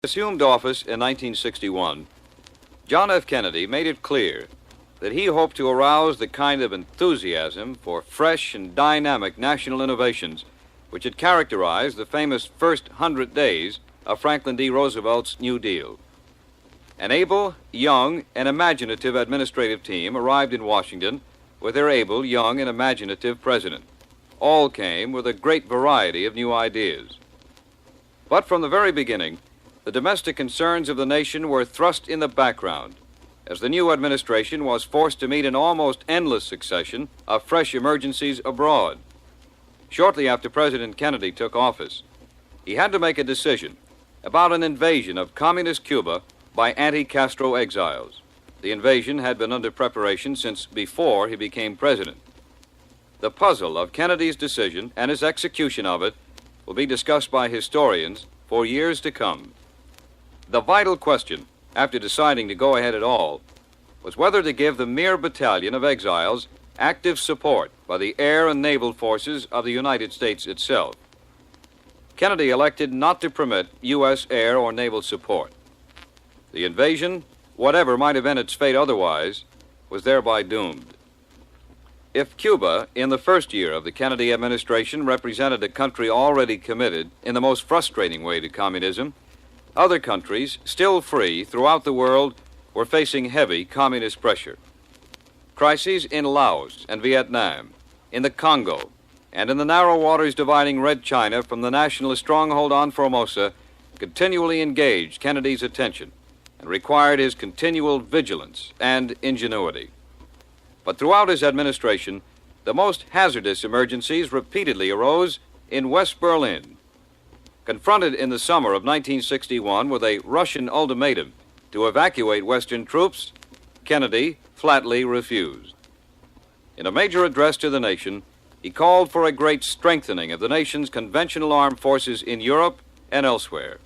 Assumed office in 1961, John F. Kennedy made it clear that he hoped to arouse the kind of enthusiasm for fresh and dynamic national innovations which had characterized the famous first 100 days of Franklin D. Roosevelt's New Deal. An able, young, and imaginative administrative team arrived in Washington with their able, young, and imaginative president. All came with a great variety of new ideas. But from the very beginning, the domestic concerns of the nation were thrust in the background as the new administration was forced to meet an almost endless succession of fresh emergencies abroad. Shortly after President Kennedy took office, he had to make a decision about an invasion of communist Cuba by anti-Castro exiles. The invasion had been under preparation since before he became president. The puzzle of Kennedy's decision and his execution of it will be discussed by historians for years to come. The vital question, after deciding to go ahead at all, was whether to give the mere battalion of exiles active support by the air and naval forces of the United States itself. Kennedy elected not to permit U.S. air or naval support. The invasion, whatever might have been its fate otherwise, was thereby doomed. If Cuba, in the first year of the Kennedy administration, represented a country already committed in the most frustrating way to communism, other countries, still free throughout the world, were facing heavy communist pressure. Crises in Laos and Vietnam, in the Congo, and in the narrow waters dividing Red China from the nationalist stronghold on Formosa continually engaged Kennedy's attention and required his continual vigilance and ingenuity. But throughout his administration, the most hazardous emergencies repeatedly arose in West Berlin. Confronted in the summer of 1961 with a Russian ultimatum to evacuate Western troops, Kennedy flatly refused. In a major address to the nation, he called for a great strengthening of the nation's conventional armed forces in Europe and elsewhere.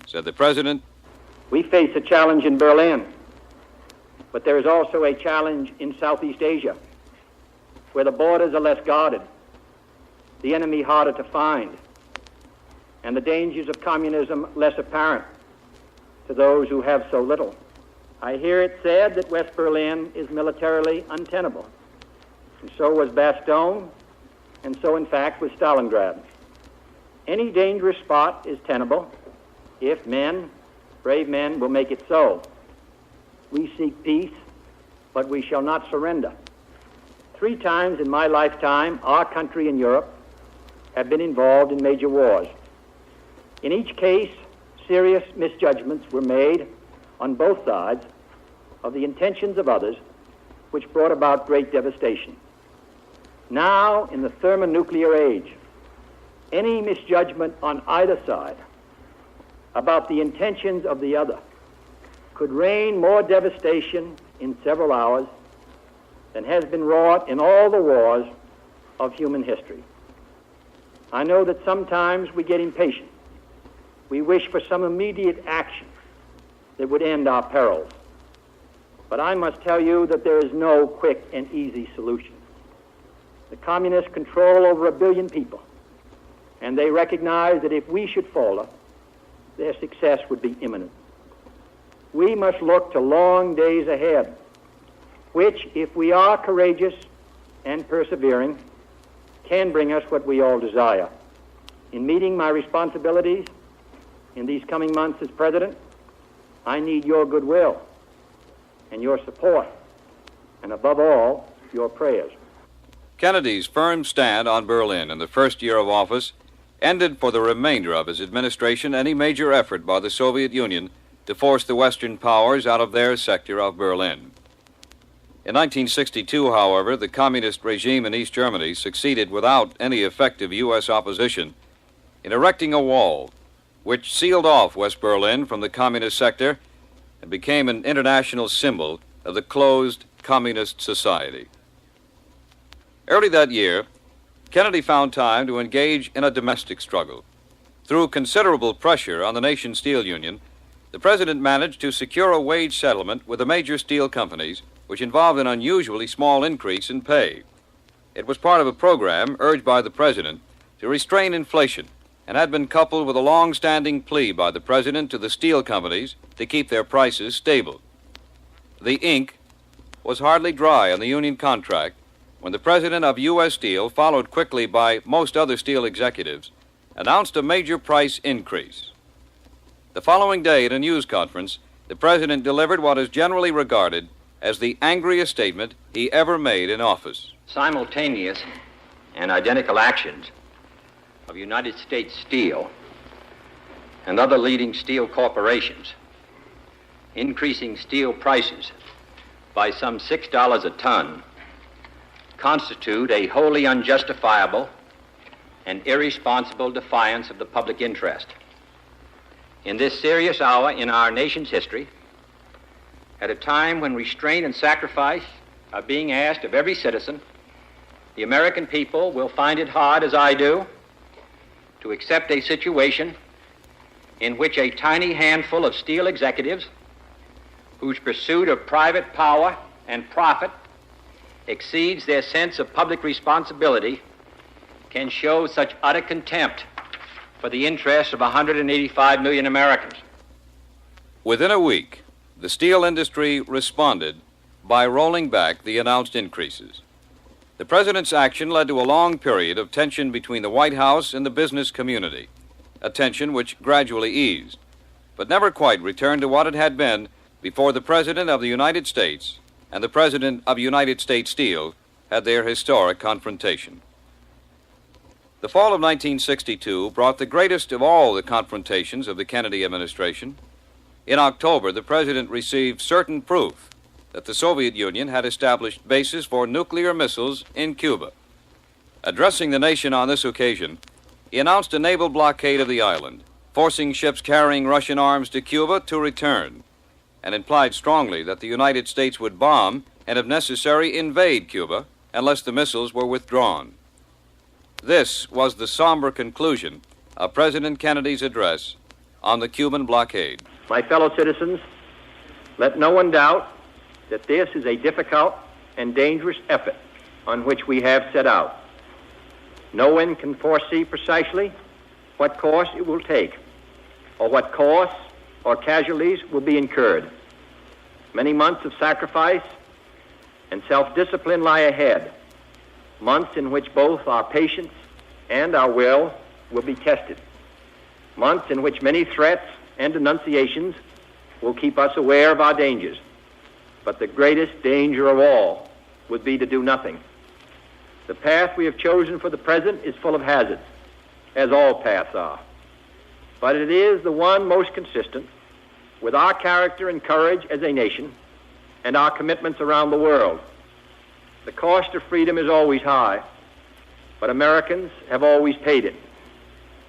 Said the president, "We face a challenge in Berlin, but there is also a challenge in Southeast Asia, where the borders are less guarded, the enemy harder to find, and the dangers of communism less apparent to those who have so little. I hear it said that West Berlin is militarily untenable, and so was Bastogne, and so in fact was Stalingrad. Any dangerous spot is tenable if men, brave men, will make it so. We seek peace, but we shall not surrender. 3 times in my lifetime, our country and Europe have been involved in major wars. In each case, serious misjudgments were made on both sides of the intentions of others, which brought about great devastation. Now, in the thermonuclear age, any misjudgment on either side about the intentions of the other could rain more devastation in several hours than has been wrought in all the wars of human history. I know that sometimes we get impatient. We wish for some immediate action that would end our perils. But I must tell you that there is no quick and easy solution. The communists control over 1 billion people, and they recognize that if we should falter, their success would be imminent. We must look to long days ahead, which, if we are courageous and persevering, can bring us what we all desire. In meeting my responsibilities in these coming months as president, I need your goodwill and your support, and above all, your prayers. Kennedy's firm stand on Berlin in the first year of office ended for the remainder of his administration any major effort by the Soviet Union to force the Western powers out of their sector of Berlin. In 1962, however, the communist regime in East Germany succeeded without any effective U.S. opposition in erecting a wall which sealed off West Berlin from the communist sector and became an international symbol of the closed communist society. Early that year, Kennedy found time to engage in a domestic struggle. Through considerable pressure on the nation's steel union, the president managed to secure a wage settlement with the major steel companies, which involved an unusually small increase in pay. It was part of a program urged by the president to restrain inflation and had been coupled with a long-standing plea by the President to the steel companies to keep their prices stable. The ink was hardly dry on the union contract when the President of U.S. Steel, followed quickly by most other steel executives, announced a major price increase. The following day at a news conference, the President delivered what is generally regarded as the angriest statement he ever made in office. Simultaneous and identical actions of United States Steel and other leading steel corporations increasing steel prices by some $6 a ton constitute a wholly unjustifiable and irresponsible defiance of the public interest. In this serious hour in our nation's history, at a time when restraint and sacrifice are being asked of every citizen, the American people will find it hard, as I do, to accept a situation in which a tiny handful of steel executives, whose pursuit of private power and profit exceeds their sense of public responsibility, can show such utter contempt for the interests of 185 million Americans. Within a week, the steel industry responded by rolling back the announced increases. The President's action led to a long period of tension between the White House and the business community, a tension which gradually eased, but never quite returned to what it had been before the President of the United States and the President of United States Steel had their historic confrontation. The fall of 1962 brought the greatest of all the confrontations of the Kennedy administration. In October, the President received certain proof that the Soviet Union had established bases for nuclear missiles in Cuba. Addressing the nation on this occasion, he announced a naval blockade of the island, forcing ships carrying Russian arms to Cuba to return, and implied strongly that the United States would bomb and, if necessary, invade Cuba unless the missiles were withdrawn. This was the somber conclusion of President Kennedy's address on the Cuban blockade. My fellow citizens, let no one doubt that this is a difficult and dangerous effort on which we have set out. No one can foresee precisely what course it will take, or what costs or casualties will be incurred. Many months of sacrifice and self-discipline lie ahead, months in which both our patience and our will be tested, months in which many threats and denunciations will keep us aware of our dangers. But the greatest danger of all would be to do nothing. The path we have chosen for the present is full of hazards, as all paths are. But it is the one most consistent with our character and courage as a nation and our commitments around the world. The cost of freedom is always high, but Americans have always paid it.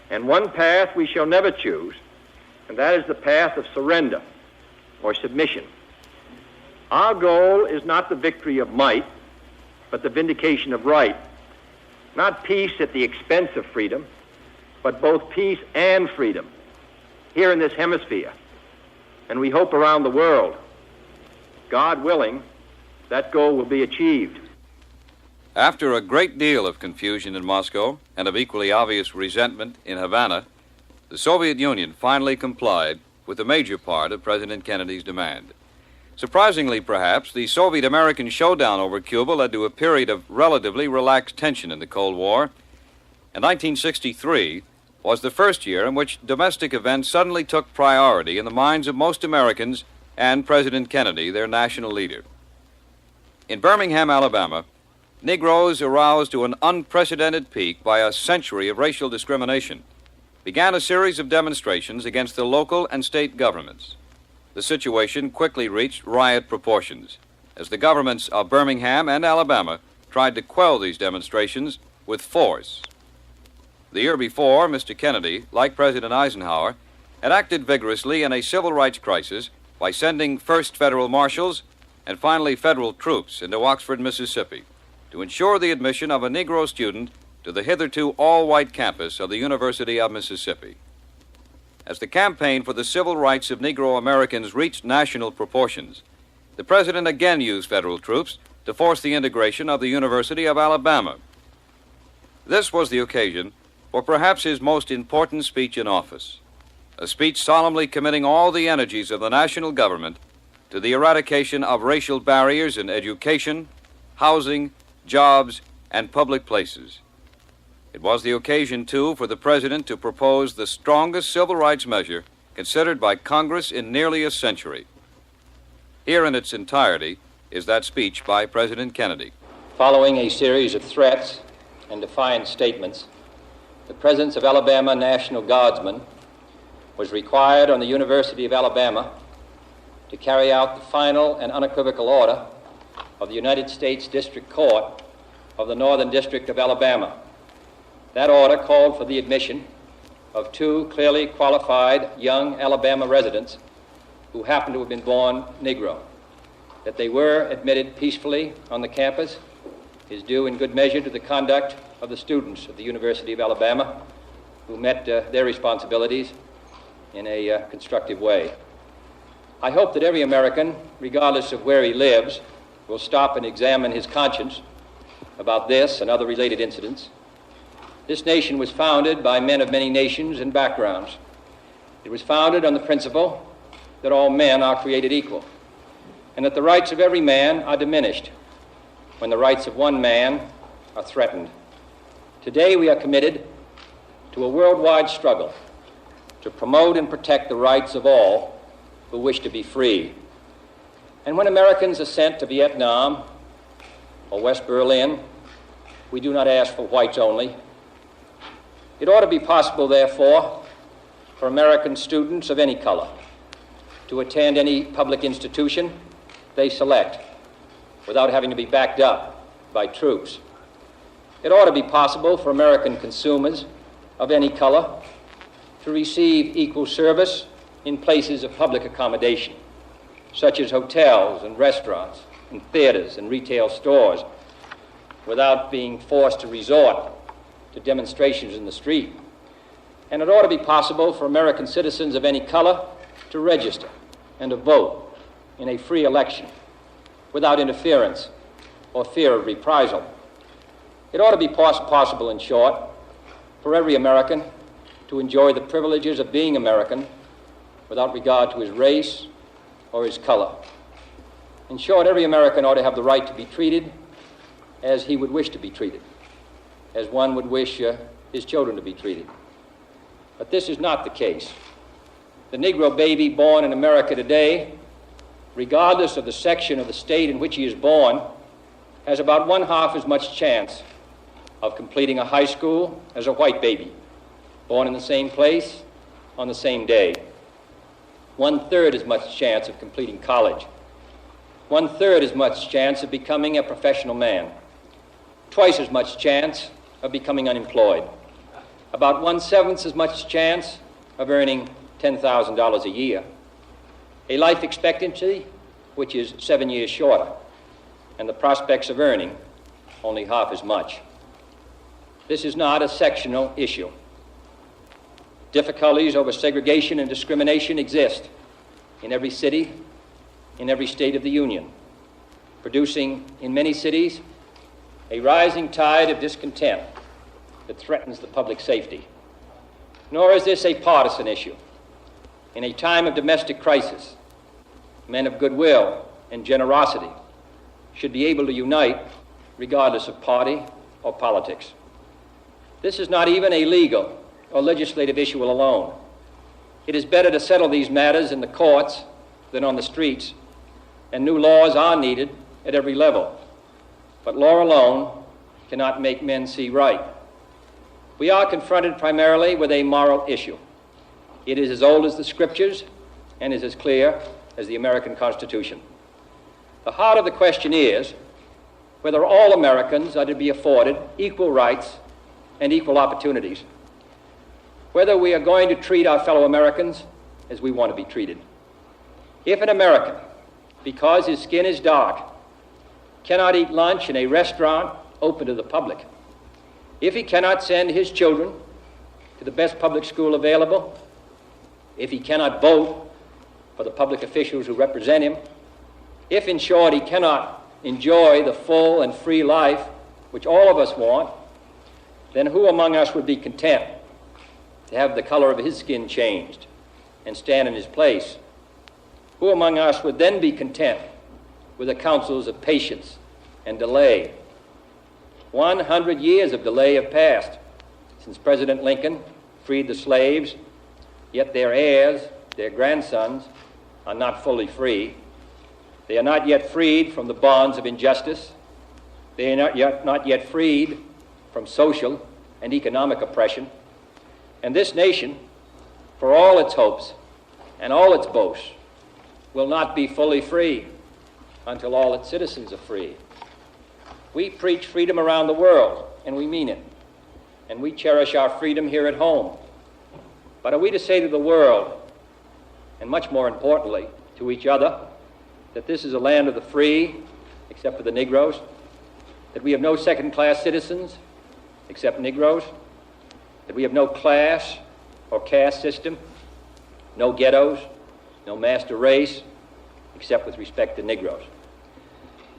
And one path we shall never choose, and that is the path of surrender or submission. Our goal is not the victory of might, but the vindication of right. Not peace at the expense of freedom, but both peace and freedom here in this hemisphere, and we hope around the world. God willing, that goal will be achieved. After a great deal of confusion in Moscow and of equally obvious resentment in Havana, the Soviet Union finally complied with the major part of President Kennedy's demand. Surprisingly, perhaps, the Soviet-American showdown over Cuba led to a period of relatively relaxed tension in the Cold War, and 1963 was the first year in which domestic events suddenly took priority in the minds of most Americans and President Kennedy, their national leader. In Birmingham, Alabama, Negroes, aroused to an unprecedented peak by a century of racial discrimination, began a series of demonstrations against the local and state governments. The situation quickly reached riot proportions as the governments of Birmingham and Alabama tried to quell these demonstrations with force. The year before, Mr. Kennedy, like President Eisenhower, had acted vigorously in a civil rights crisis by sending first federal marshals and finally federal troops into Oxford, Mississippi, to ensure the admission of a Negro student to the hitherto all-white campus of the University of Mississippi. As the campaign for the civil rights of Negro Americans reached national proportions, the President again used federal troops to force the integration of the University of Alabama. This was the occasion for perhaps his most important speech in office, a speech solemnly committing all the energies of the national government to the eradication of racial barriers in education, housing, jobs, and public places. It was the occasion, too, for the President to propose the strongest civil rights measure considered by Congress in nearly a century. Here in its entirety is that speech by President Kennedy. Following a series of threats and defiant statements, the presence of Alabama National Guardsmen was required on the University of Alabama to carry out the final and unequivocal order of the United States District Court of the Northern District of Alabama. That order called for the admission of two clearly qualified young Alabama residents who happened to have been born Negro. That they were admitted peacefully on the campus is due in good measure to the conduct of the students of the University of Alabama who met their responsibilities in a constructive way. I hope that every American, regardless of where he lives, will stop and examine his conscience about this and other related incidents. This nation was founded by men of many nations and backgrounds. It was founded on the principle that all men are created equal, and that the rights of every man are diminished when the rights of one man are threatened. Today we are committed to a worldwide struggle to promote and protect the rights of all who wish to be free. And when Americans are sent to Vietnam or West Berlin, we do not ask for whites only. It ought to be possible, therefore, for American students of any color to attend any public institution they select without having to be backed up by troops. It ought to be possible for American consumers of any color to receive equal service in places of public accommodation, such as hotels and restaurants and theaters and retail stores, without being forced to resort to demonstrations in the street. And it ought to be possible for American citizens of any color to register and to vote in a free election without interference or fear of reprisal. It ought to be possible, in short, for every American to enjoy the privileges of being American without regard to his race or his color. In short, every American ought to have the right to be treated as he would wish to be treated, as one would wish his children to be treated. But this is not the case. The Negro baby born in America today, regardless of the section of the state in which he is born, has about one-half as much chance of completing a high school as a white baby, born in the same place on the same day. 1/3 as much chance of completing college. 1/3 as much chance of becoming a professional man. Twice as much chance of becoming unemployed. About 1/7 as much chance of earning $10,000 a year. A life expectancy which is 7 years shorter, and the prospects of earning only half as much. This is not a sectional issue. Difficulties over segregation and discrimination exist in every city, in every state of the Union, producing in many cities a rising tide of discontent that threatens the public safety. Nor is this a partisan issue. In a time of domestic crisis, men of goodwill and generosity should be able to unite regardless of party or politics. This is not even a legal or legislative issue alone. It is better to settle these matters in the courts than on the streets, and new laws are needed at every level. But law alone cannot make men see right. We are confronted primarily with a moral issue. It is as old as the Scriptures and is as clear as the American Constitution. The heart of the question is whether all Americans are to be afforded equal rights and equal opportunities, whether we are going to treat our fellow Americans as we want to be treated. If an American, because his skin is dark, cannot eat lunch in a restaurant open to the public, if he cannot send his children to the best public school available, if he cannot vote for the public officials who represent him, if, in short, he cannot enjoy the full and free life which all of us want, then who among us would be content to have the color of his skin changed and stand in his place? Who among us would then be content with the counsels of patience and delay? 100 years of delay have passed since President Lincoln freed the slaves, yet their heirs, their grandsons, are not fully free. They are not yet freed from the bonds of injustice. They are not yet freed from social and economic oppression. And this nation, for all its hopes and all its boasts, will not be fully free until all its citizens are free. We preach freedom around the world, and we mean it. And we cherish our freedom here at home. But are we to say to the world, and much more importantly, to each other, that this is a land of the free, except for the Negroes, that we have no second-class citizens, except Negroes, that we have no class or caste system, no ghettos, no master race, except with respect to Negroes?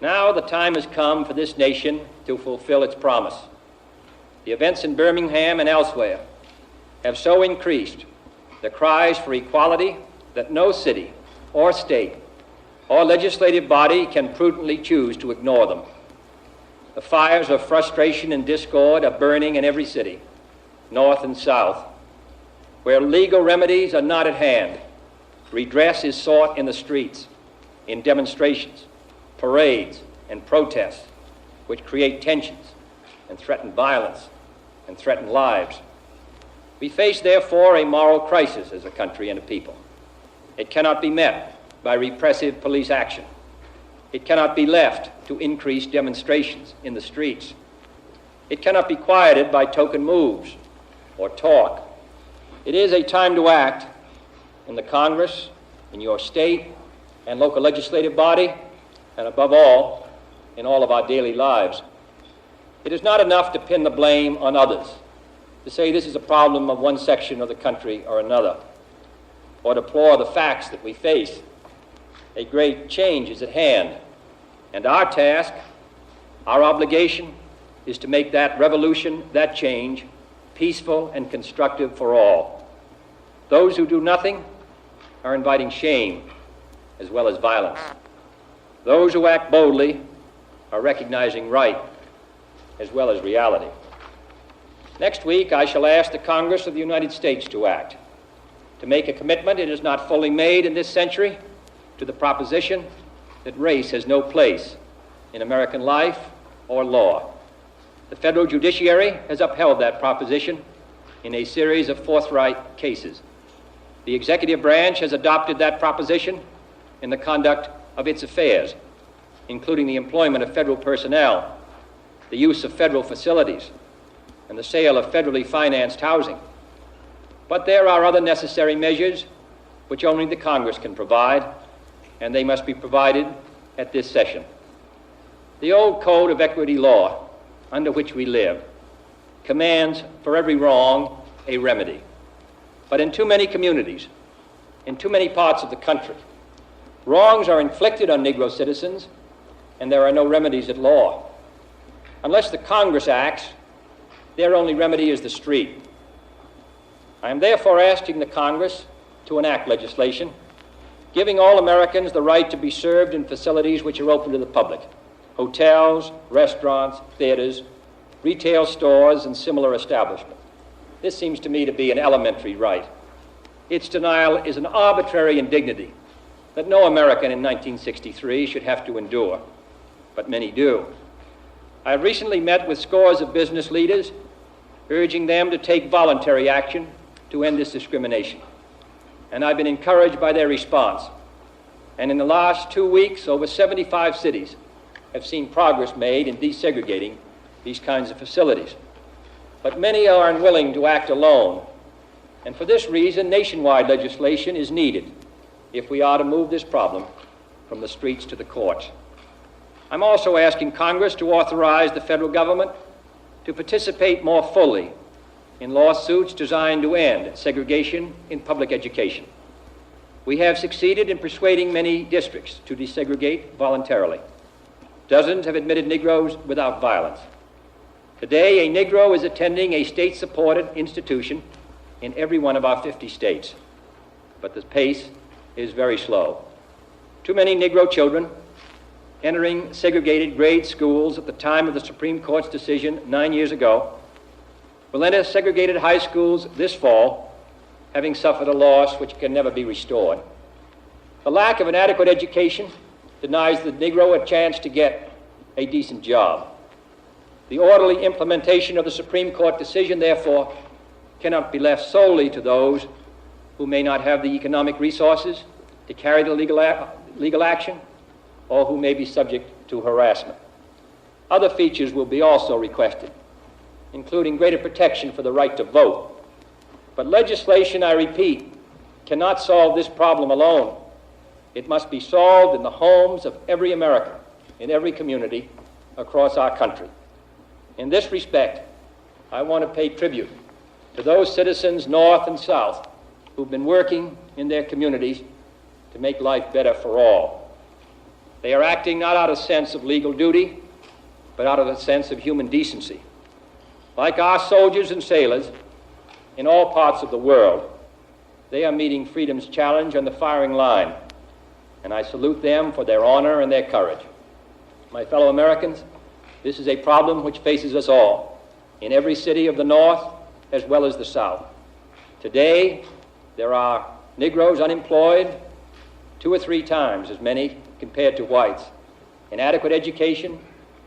Now the time has come for this nation to fulfill its promise. The events in Birmingham and elsewhere have so increased the cries for equality that no city or state or legislative body can prudently choose to ignore them. The fires of frustration and discord are burning in every city, north and south. Where legal remedies are not at hand, redress is sought in the streets, in demonstrations, parades, and protests, which create tensions and threaten violence and threaten lives. We face, therefore, a moral crisis as a country and a people. It cannot be met by repressive police action. It cannot be left to increase demonstrations in the streets. It cannot be quieted by token moves or talk. It is a time to act in the Congress, in your state and local legislative body, and above all, in all of our daily lives. It is not enough to pin the blame on others, to say this is a problem of one section of the country or another, or deplore the facts that we face. A great change is at hand, and our task, our obligation, is to make that revolution, that change, peaceful and constructive for all. Those who do nothing are inviting shame as well as violence. Those who act boldly are recognizing right as well as reality. Next week, I shall ask the Congress of the United States to act, to make a commitment it has not fully made in this century to the proposition that race has no place in American life or law. The federal judiciary has upheld that proposition in a series of forthright cases. The executive branch has adopted that proposition in the conduct of its affairs, including the employment of federal personnel, the use of federal facilities, and the sale of federally financed housing. But there are other necessary measures which only the Congress can provide, and they must be provided at this session. The old code of equity law under which we live commands for every wrong a remedy. But in too many communities, in too many parts of the country, wrongs are inflicted on Negro citizens, and there are no remedies at law. Unless the Congress acts, their only remedy is the street. I am therefore asking the Congress to enact legislation giving all Americans the right to be served in facilities which are open to the public: hotels, restaurants, theaters, retail stores, and similar establishments. This seems to me to be an elementary right. Its denial is an arbitrary indignity that no American in 1963 should have to endure, but many do. I have recently met with scores of business leaders, urging them to take voluntary action to end this discrimination. And I've been encouraged by their response. And in the last 2 weeks, over 75 cities have seen progress made in desegregating these kinds of facilities. But many are unwilling to act alone. And for this reason, nationwide legislation is needed if we are to move this problem from the streets to the courts. I'm also asking Congress to authorize the federal government to participate more fully in lawsuits designed to end segregation in public education. We have succeeded in persuading many districts to desegregate voluntarily. Dozens have admitted Negroes without violence. Today, a Negro is attending a state-supported institution in every one of our 50 states, but the pace is very slow. Too many Negro children entering segregated grade schools at the time of the Supreme Court's decision 9 years ago will enter segregated high schools this fall, having suffered a loss which can never be restored. The lack of an adequate education denies the Negro a chance to get a decent job. The orderly implementation of the Supreme Court decision, therefore, cannot be left solely to those who may not have the economic resources to carry the legal action, or who may be subject to harassment. Other features will be also requested, including greater protection for the right to vote. But legislation, I repeat, cannot solve this problem alone. It must be solved in the homes of every American, in every community across our country. In this respect, I want to pay tribute to those citizens, North and South, who've been working in their communities to make life better for all. They are acting not out of a sense of legal duty, but out of a sense of human decency. Like our soldiers and sailors in all parts of the world, they are meeting freedom's challenge on the firing line, and I salute them for their honor and their courage. My fellow Americans, this is a problem which faces us all, in every city of the North as well as the South. Today, there are Negroes unemployed 2 or 3 times as many compared to whites, inadequate education,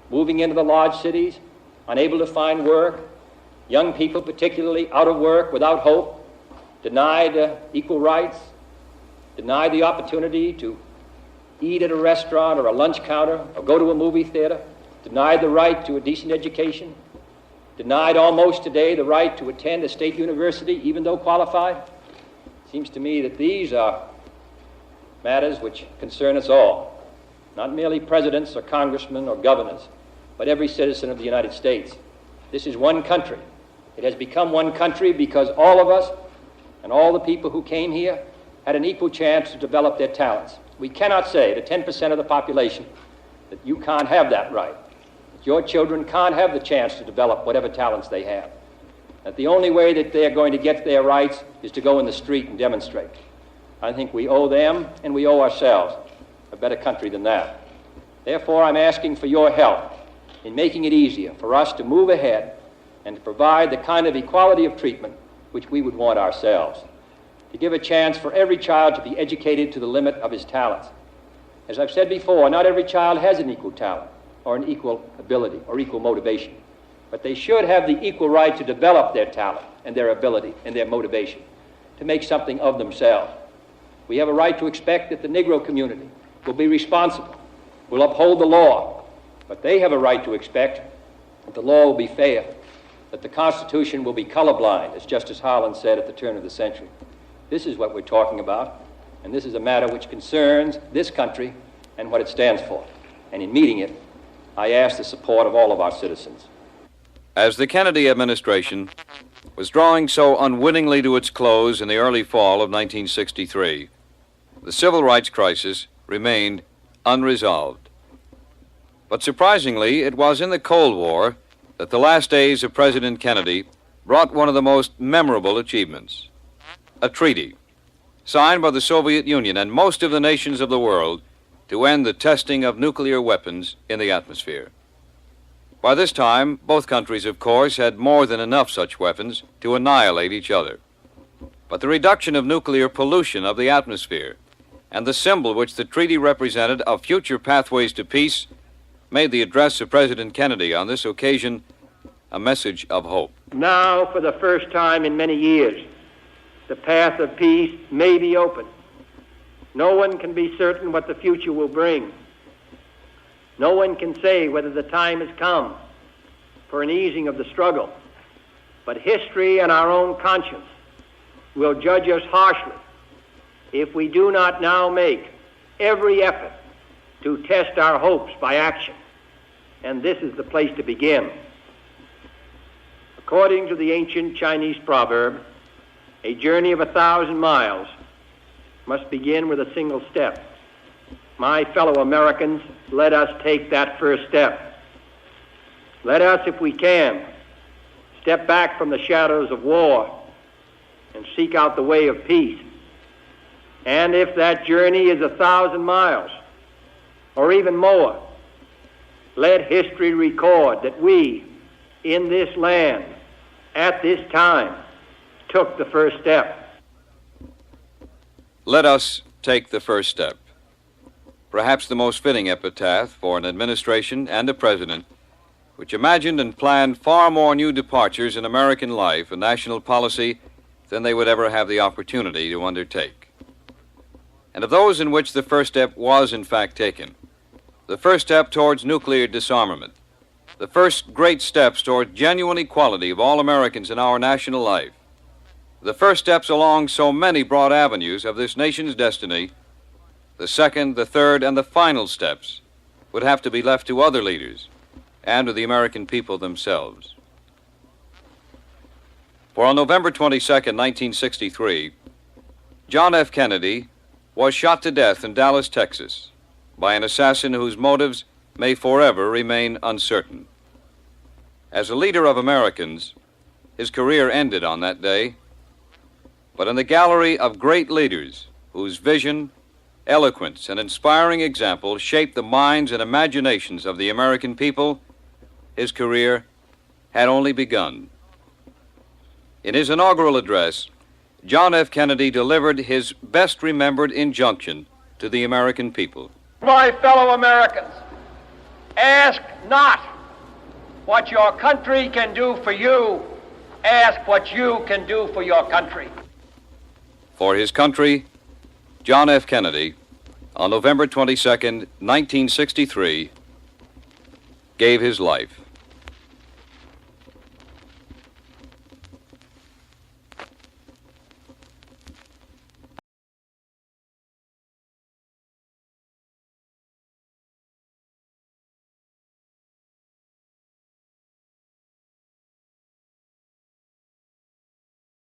moving into the large cities, unable to find work, young people particularly out of work, without hope, denied equal rights, denied the opportunity to eat at a restaurant or a lunch counter or go to a movie theater, denied the right to a decent education, denied almost today the right to attend a state university even though qualified. It seems to me that these are matters which concern us all, not merely presidents or congressmen or governors, but every citizen of the United States. This is one country. It has become one country because all of us and all the people who came here had an equal chance to develop their talents. We cannot say to 10% of the population that you can't have that right, that your children can't have the chance to develop whatever talents they have, that the only way that they're going to get their rights is to go in the street and demonstrate. I think we owe them and we owe ourselves a better country than that. Therefore, I'm asking for your help in making it easier for us to move ahead and to provide the kind of equality of treatment which we would want ourselves, to give a chance for every child to be educated to the limit of his talents. As I've said before, not every child has an equal talent or an equal ability or equal motivation, but they should have the equal right to develop their talent and their ability and their motivation to make something of themselves. We have a right to expect that the Negro community will be responsible, will uphold the law, but they have a right to expect that the law will be fair, that the Constitution will be colorblind, as Justice Harlan said at the turn of the century. This is what we're talking about, and this is a matter which concerns this country and what it stands for. And in meeting it, I ask the support of all of our citizens. As the Kennedy administration was drawing so unwittingly to its close in the early fall of 1963, the civil rights crisis remained unresolved. But surprisingly, it was in the Cold War that the last days of President Kennedy brought one of the most memorable achievements: a treaty signed by the Soviet Union and most of the nations of the world to end the testing of nuclear weapons in the atmosphere. By this time, both countries, of course, had more than enough such weapons to annihilate each other. But the reduction of nuclear pollution of the atmosphere and the symbol which the treaty represented of future pathways to peace made the address of President Kennedy on this occasion a message of hope. Now, for the first time in many years, the path of peace may be open. No one can be certain what the future will bring. No one can say whether the time has come for an easing of the struggle. But history and our own conscience will judge us harshly if we do not now make every effort to test our hopes by action. And this is the place to begin. According to the ancient Chinese proverb, a journey of 1,000 miles must begin with a single step. My fellow Americans, let us take that first step. Let us, if we can, step back from the shadows of war and seek out the way of peace. And if that journey is 1,000 miles or even more, let history record that we, in this land, at this time, took the first step. Let us take the first step. Perhaps the most fitting epitaph for an administration and a president which imagined and planned far more new departures in American life and national policy than they would ever have the opportunity to undertake. And of those in which the first step was in fact taken, the first step towards nuclear disarmament, the first great steps toward genuine equality of all Americans in our national life, the first steps along so many broad avenues of this nation's destiny, the second, the third, and the final steps would have to be left to other leaders and to the American people themselves. For on November 22nd, 1963, John F. Kennedy was shot to death in Dallas, Texas, by an assassin whose motives may forever remain uncertain. As a leader of Americans, his career ended on that day, but in the gallery of great leaders whose vision, eloquence, and inspiring example shaped the minds and imaginations of the American people, his career had only begun. In his inaugural address, John F. Kennedy delivered his best-remembered injunction to the American people. My fellow Americans, ask not what your country can do for you, ask what you can do for your country. For his country, John F. Kennedy, on November 22nd, 1963, gave his life.